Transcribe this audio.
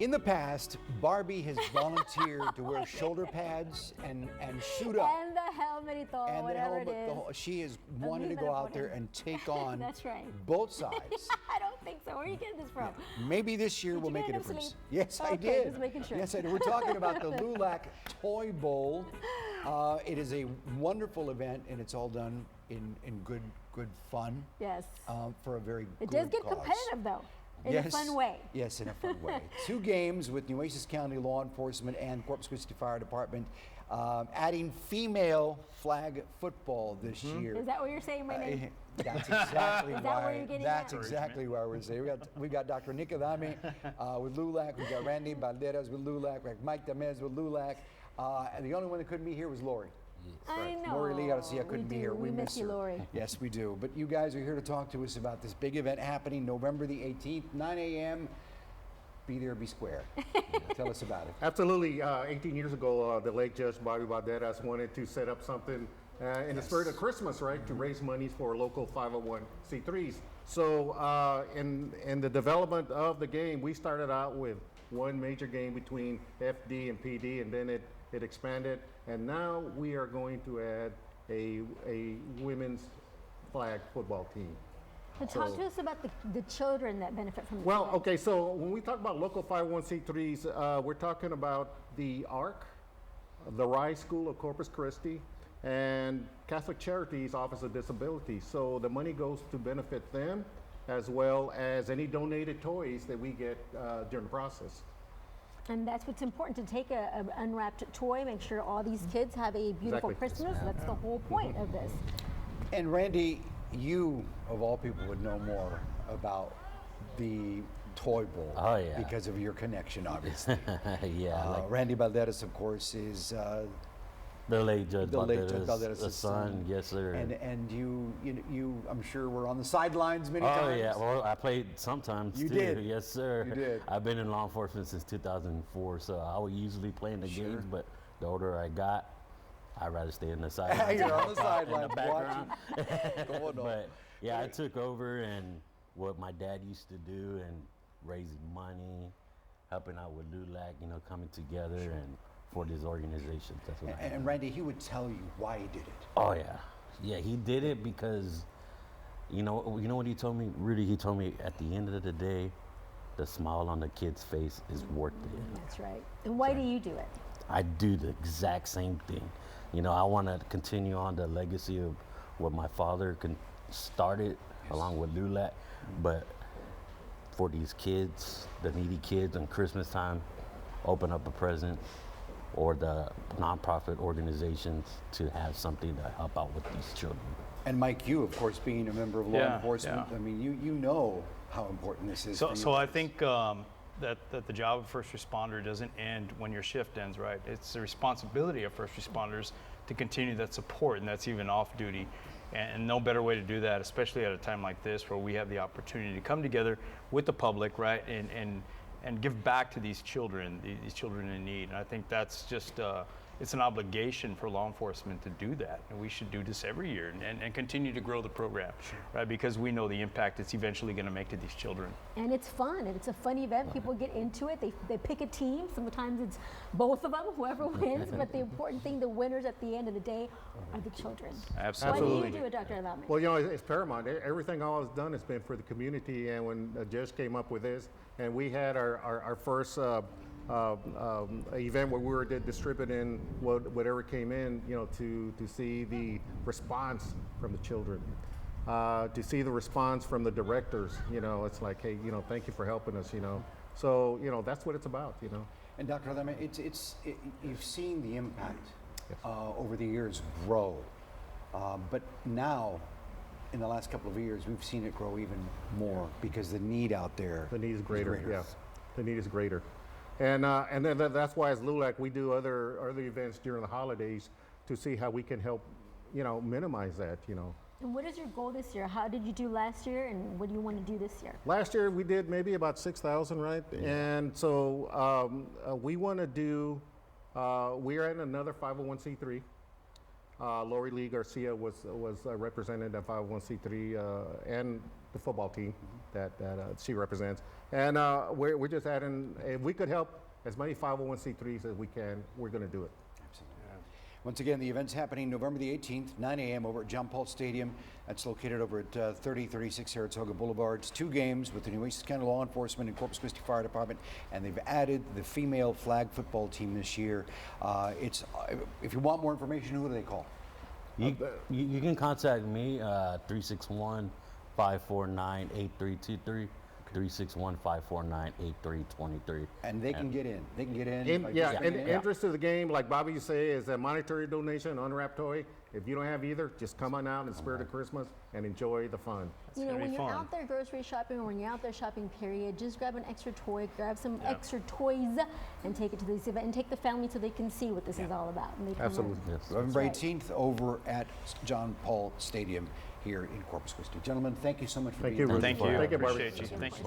In the past, Barbie has volunteered to wear shoulder pads and suit up. And the helmet, ito, And the whatever helmet, it is. she has wanted to go out there and take on That's right. both sides. I don't think so. Where are you getting this from? Maybe this year Did will you make a get enough difference. sleep? Yes, I Okay, did. just making sure. Yes, I did. We're talking about the LULAC Toy Bowl. It is a wonderful event, and it's all done in good fun. Yes. For a very It good does get cause. competitive, though, in a fun way. Yes, in a fun way. 2 games with Nueces County Law Enforcement and Corpus Christi Fire Department, adding female flag football this year. Is that what you're saying, my name? That's exactly Is that why. where you're getting That's at? exactly why we're saying. We got Dr. Nick Adame with LULAC. We got Randy Balderas with LULAC. We got Mike Damez with LULAC. And the only one that couldn't be here was Lori. I know. Lori Lee Garcia couldn't be here. We miss you, her. Lori. Yes, we do. But you guys are here to talk to us about this big event happening November the 18th, 9 a.m. Be there, be square. Tell us about it. Absolutely. 18 years ago, the late Judge Bobby Valderas wanted to set up something in the spirit of Christmas, right, to raise monies for local 501c3s. So in the development of the game, we started out with one major game between FD and PD, and then it expanded, and now we are going to add a women's flag football team. So talk to us about the children that benefit from this. Well, event. okay, so when we talk about local 501c3s, we're talking about the ARC, the Rise School of Corpus Christi, and Catholic Charities Office of Disability. So the money goes to benefit them, as well as any donated toys that we get during the process. And that's what's important, to take an unwrapped toy, make sure all these kids have a beautiful Exactly. Christmas. That's the whole point of this. And Randy, you of all people would know more about the Toy Bowl. Oh, yeah. Because of your connection, obviously. Yeah, Randy Balderas, of course, is the late Judge the late Judge Balderas' Balderas' son. Yes, sir. and you I'm sure were on the sidelines many Oh times. yeah, well I played sometimes You too. did. Yes, sir. You did. I've been in law enforcement since 2004, so I was usually playing the Sure. games. But the older I got, I'd rather stay in the sidelines. You're on the in sidelines the background. Going on. But yeah, I took over and what my dad used to do and raising money, helping out with LULAC, coming together and for these organizations. That's what I And have. Randy, he would tell you why he did it. Oh yeah, yeah. He did it because, you know what he told me. Rudy, he told me at the end of the day, the smile on the kid's face is worth it. That's right. And why do you do it? I do the exact same thing. I want to continue on the legacy of what my father started along with LULAC, but for these kids, the needy kids, on Christmas time, open up a present, or the nonprofit organizations to have something to help out with these children. And Mike, you, of course, being a member of law Yeah, enforcement, yeah. I mean, you know how important this is. for you. So I think that the job of first responder doesn't end when your shift ends, right? It's the responsibility of first responders to continue that support, and that's even off duty. And no better way to do that, especially at a time like this where we have the opportunity to come together with the public, right, and give back to these children in need. And I think that's just, it's an obligation for law enforcement to do that. And we should do this every year and continue to grow the program, right? Because we know the impact it's eventually going to make to these children. And it's fun, and it's a fun event. People get into it. They pick a team. Sometimes it's both of them, whoever wins. But the important thing, the winners at the end of the day are the children. Absolutely. Why do you do it, Dr. Adame? Well, it's paramount. Everything all is done has been for the community, and when the judge came up with this, and we had our first event where we were distributing whatever came in, to see the response from the children, to see the response from the directors. It's like, hey, thank you for helping us. So that's what it's about. And Dr. Adame, you've seen the impact over the years grow, but now, in the last couple of years, we've seen it grow even more because the need out there. The need is greater. Yeah, the need is greater, and then that's why as LULAC we do other events during the holidays to see how we can help, minimize that. And what is your goal this year? How did you do last year, and what do you want to do this year? Last year we did maybe about 6,000, right? Yeah. And so we want to do. We're in another 501c3. Lori Lee Garcia was represented at 501c3, and the football team that she represents. And we're just adding, if we could help as many 501c3s as we can, we're going to do it. Once again, the event's happening November the 18th, 9 a.m. over at John Paul Stadium. That's located over at 3036 Saratoga Boulevard. It's 2 games with the Nueces County Law Enforcement and Corpus Christi Fire Department, and they've added the female flag football team this year. If you want more information, who do they call? You can contact me, 361-549-8323. 361-549-8323. And they can get in. They can get in. Interest to the game, like Bobby you say, is a monetary donation, unwrapped toy. If you don't have either, just come on out in the spirit of Christmas and enjoy the fun. You know, gonna when be you're fun. out there grocery shopping or when you're out there shopping, period, just grab an extra toy, grab some extra toys, and take it to this event, and take the family so they can see what this is all about. And they can Absolutely. learn. Yes. November right. 18th over at John Paul Stadium here in Corpus Christi. Gentlemen, thank you so much for Thank being you, here. Ruth. Thank you. Thank you, Barbie. Appreciate you. Thank you.